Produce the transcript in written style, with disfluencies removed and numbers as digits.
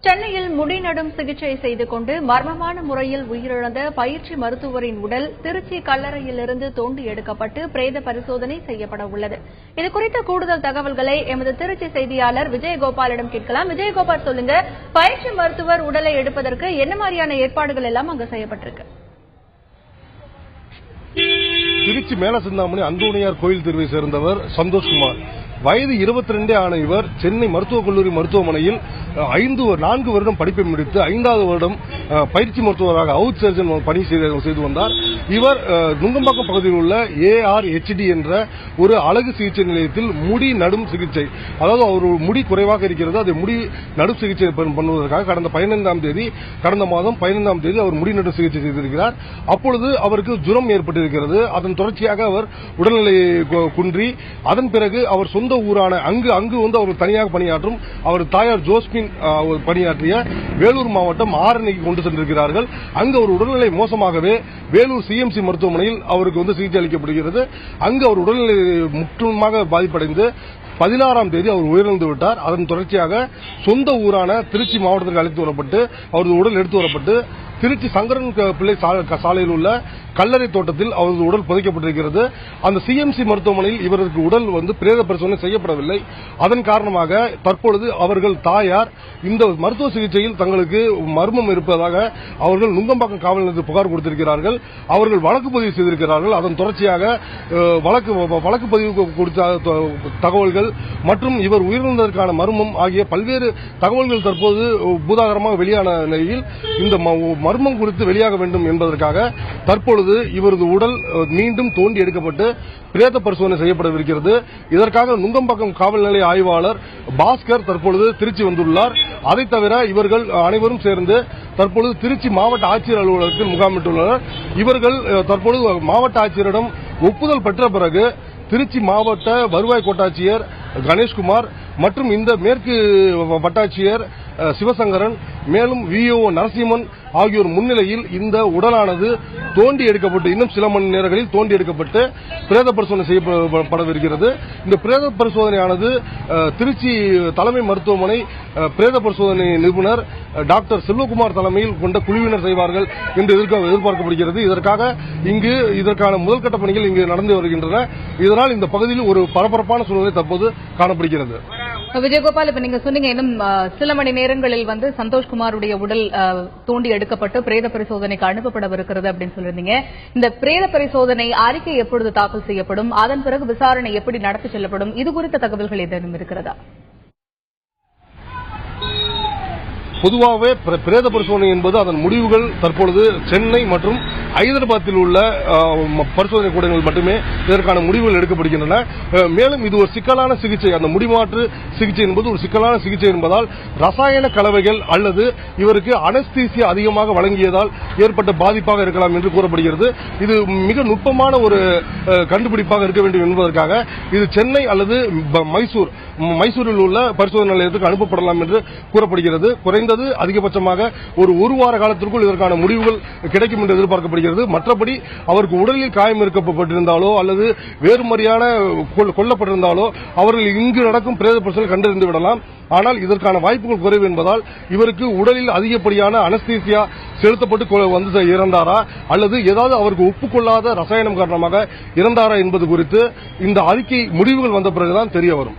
சென்னையில் முடிநடும் சிகிச்சை செய்து கொண்டு மர்மமான முறையில் உயிரிழந்த பயிற்சி மருத்துவரின் உடல் திருச்சி கல்லறையிலிருந்து தோண்டி எடுக்கப்பட்டு பிரேத பரிசோதனை செய்யப்பட உள்ளது. இதுகுறித்த கூடுதல் தகவல்களை எமது திருச்சி செய்தியாளர் விஜயகோபாலிடம் கேட்கலாம். விஜயகோபால், சொல்லுங்க, பயிற்சி மருத்துவர் உடலை எடுப்பதற்கு என்ன மாதிரியான ஏற்பாடுகள் எல்லாம் அங்கு செய்யப்பட்டிருக்கு? திருச்சி மேலசிந்தாமணி அந்தோணியார் கோயில் தெருவை சேர்ந்தவர் சந்தோஷ்குமார். வயது 22 ஆன இவர் சென்னை மருத்துவக் கல்லூரி மருத்துவமனையில் 4 வருடம் படிப்பை முடித்து 5வது வருடம் பயிற்சி மருத்துவராக அவுட் சர்ஜன் பணி செய்து வந்தார். இவர் நுங்கம்பாக்கம் பகுதியில் உள்ள ARHD என்ற ஒரு அழகு சிகிச்சை நிலையத்தில் முடி நடும் சிகிச்சை, அதாவது அவர் முடி குறைவாக இருக்கிறது, அதை முடி நடும் சிகிச்சை பண்ணுவதற்காக கடந்த மாதம் 15ஆம் தேதி அவர் முடி நடும் சிகிச்சை செய்திருக்கிறார். அப்பொழுது அவருக்கு ஜுரம் ஏற்பட்டிருக்கிறது. அதன் தொடர்ச்சியாக அவர் உடல்நிலை குன்றி அதன் பிறகு அவர் சொந்த ஊரான அங்கு வந்து அவர் தனியாக பணியாற்றும் அவர் தாயார் ஜோஸ்பின் பணியாற்றிய வேலூர் மாவட்டம் ஆரணிக்கு கொண்டு சென்றிருக்கிறார்கள். அங்கு அவர் உடல்நிலை மோசமாகவே வேலூர் CMC மருத்துவமனையில் அவருக்கு சிகிச்சை அளிக்கப்படுகிறது. அங்கு அவர் உடல்நிலை முற்றிலுமாக பாதிப்படைந்து 16ஆம் தேதி அவர் உயிரிழந்து விட்டார். அதன் தொடர்ச்சியாக சொந்த ஊரான திருச்சி மாவட்டத்திற்கு அழைத்து வரப்பட்டு அவரது உடல் எடுத்து வரப்பட்டு திருச்சி சங்கரன் பிள்ளை சாலையில் உள்ள கல்லறை தோட்டத்தில் அவரது உடல் புதைக்கப்பட்டிருக்கிறது. அந்த CMC மருத்துவமனையில் இவருக்கு உடல் பிரேத பரிசோதனை செய்யப்படவில்லை. அதன் காரணமாக தற்பொழுது அவர்கள் தாயார் இந்த மருத்துவ சிகிச்சையில் தங்களுக்கு மர்மம் இருப்பதாக அவர்கள் நுங்கம்பாக்கம் காவல் நிலையத்தில் புகார் கொடுத்திருக்கிறார்கள். அவர்கள் வழக்கு பதிவு செய்திருக்கிறார்கள். அதன் தொடர்ச்சியாக வழக்கு பதிவு கொடுத்த தகவல்கள் மற்றும் இவர் உயிரிழந்ததற்கான மர்மம் ஆகிய பல்வேறு தகவல்கள் தற்போது பூதாகரமாக வெளியான நிலையில் இந்த மர்மம் குறித்து வெளியாக வேண்டும் என்பதற்காக தற்பொழுது இவரது உடல் மீண்டும் தோண்டி எடுக்கப்பட்டு பிரேத பரிசோதனை செய்யப்படவிருக்கிறது. இதற்காக நுங்கம்பாக்கம் காவல் நிலைய ஆய்வாளர் பாஸ்கர் தற்பொழுது திருச்சி வந்துள்ளார். அதை தவிர இவர்கள் அனைவரும் சேர்ந்து தற்பொழுது திருச்சி மாவட்ட ஆட்சியர் அலுவலகத்தில் முகாமிட்டுள்ளனர். இவர்கள் தற்பொழுது மாவட்ட ஆட்சியரிடம் ஒப்புதல் பெற்ற பிறகு திருச்சி மாவட்ட வருவாய் கோட்டாட்சியர் கணேஷ்குமார் மற்றும் இந்த மேற்கு வட்டாட்சியர் சிவசங்கரன் மேலும் VO நரசிம்மன் ஆகியோர் முன்னிலையில் இந்த உடலானது தோண்டி எடுக்கப்பட்டு இன்னும் சில மணி நேரங்களில் தோண்டி எடுக்கப்பட்டு பிரேத பரிசோதனை செய்யப்படவிருக்கிறது. இந்த பிரேத பரிசோதனையானது திருச்சி தலைமை மருத்துவமனை பிரேத பரிசோதனை நிபுணர் டாக்டர் செல்வகுமார் தலைமையில் கொண்ட குழுவினர் செய்வார்கள் என்று எதிர்பார்க்கப்படுகிறது. இதற்கான முதல்கட்ட பணிகள் இங்கு நடந்து வருகின்றன. இதனால் இந்த பகுதியில் ஒரு பரபரப்பான சூழ்நிலை தற்போது காணப்படுகிறது. விஜயகோபால், இப்ப நீங்க சொன்னீங்க இன்னும் சில மணி நேரங்களில் சந்தோஷ்குமாருடைய உடல் தோண்டி எடுக்கப்பட்டு பிரேத பரிசோதனைக்கு அனுப்பப்படவிருக்கிறது அப்படின்னு சொல்லியிருந்தீங்க. இந்த பிரேத பரிசோதனை அறிக்கை எப்பொழுது தாக்கல் செய்யப்படும், அதன் பிறகு விசாரணை எப்படி நடத்தி செல்லப்படும், இது குறித்த தகவல்கள் ஏதேனும் இருக்கிறதா? பொதுவாகவே பிரேத பரிசோதனை என்பது அதன் முடிவுகள் தற்பொழுது சென்னை மற்றும் ஹைதராபாத்தில் உள்ள பரிசோதனை கூடங்கள் மட்டுமே இதற்கான முடிவுகள் எடுக்கப்படுகின்றன. மேலும் இது ஒரு சிக்கலான சிகிச்சை, அந்த முடிமாற்று சிகிச்சை என்பது ஒரு சிக்கலான சிகிச்சை என்பதால் ரசாயன கலவைகள் அல்லது இவருக்கு அனஸ்தீசியா அதிகமாக வழங்கியதால் ஏற்பட்ட பாதிப்பாக இருக்கலாம் என்று கூறப்படுகிறது. இது மிக நுட்பமான ஒரு கண்டுபிடிப்பாக இருக்க வேண்டும் என்பதற்காக இது சென்னை அல்லது மைசூரில் உள்ள பரிசோதனை நிலையத்துக்கு அனுப்பப்படலாம் என்று கூறப்படுகிறது. குறைந்தது அதிகபட்சமாக ஒரு வார காலத்திற்குள் இதற்கான முடிவுகள் கிடைக்கும் என்று எதிர்பார்க்கப்படுகிறது. மற்றபடி அவருக்கு உடலில் காயம் இருக்கப்பட்டிருந்தாலோ அல்லது வேறு மாதிரியான கொல்லப்பட்டிருந்தாலோ அவர்கள் இங்கு நடக்கும் பிரேத பரிசோதனை கண்டறிந்து விடலாம். ஆனால் இதற்கான வாய்ப்புகள் குறைவு என்பதால் இவருக்கு உடலில் அதிகப்படியான அனஸ்தீசியா செலுத்தப்பட்டு இறந்தாரா அல்லது ஏதாவது அவருக்கு ஒப்புக்கொள்ளாத ரசாயனம் காரணமாக இறந்தாரா என்பது குறித்து இந்த அறிக்கை முடிவுகள் வந்த பிறகுதான் தெரிய வரும்.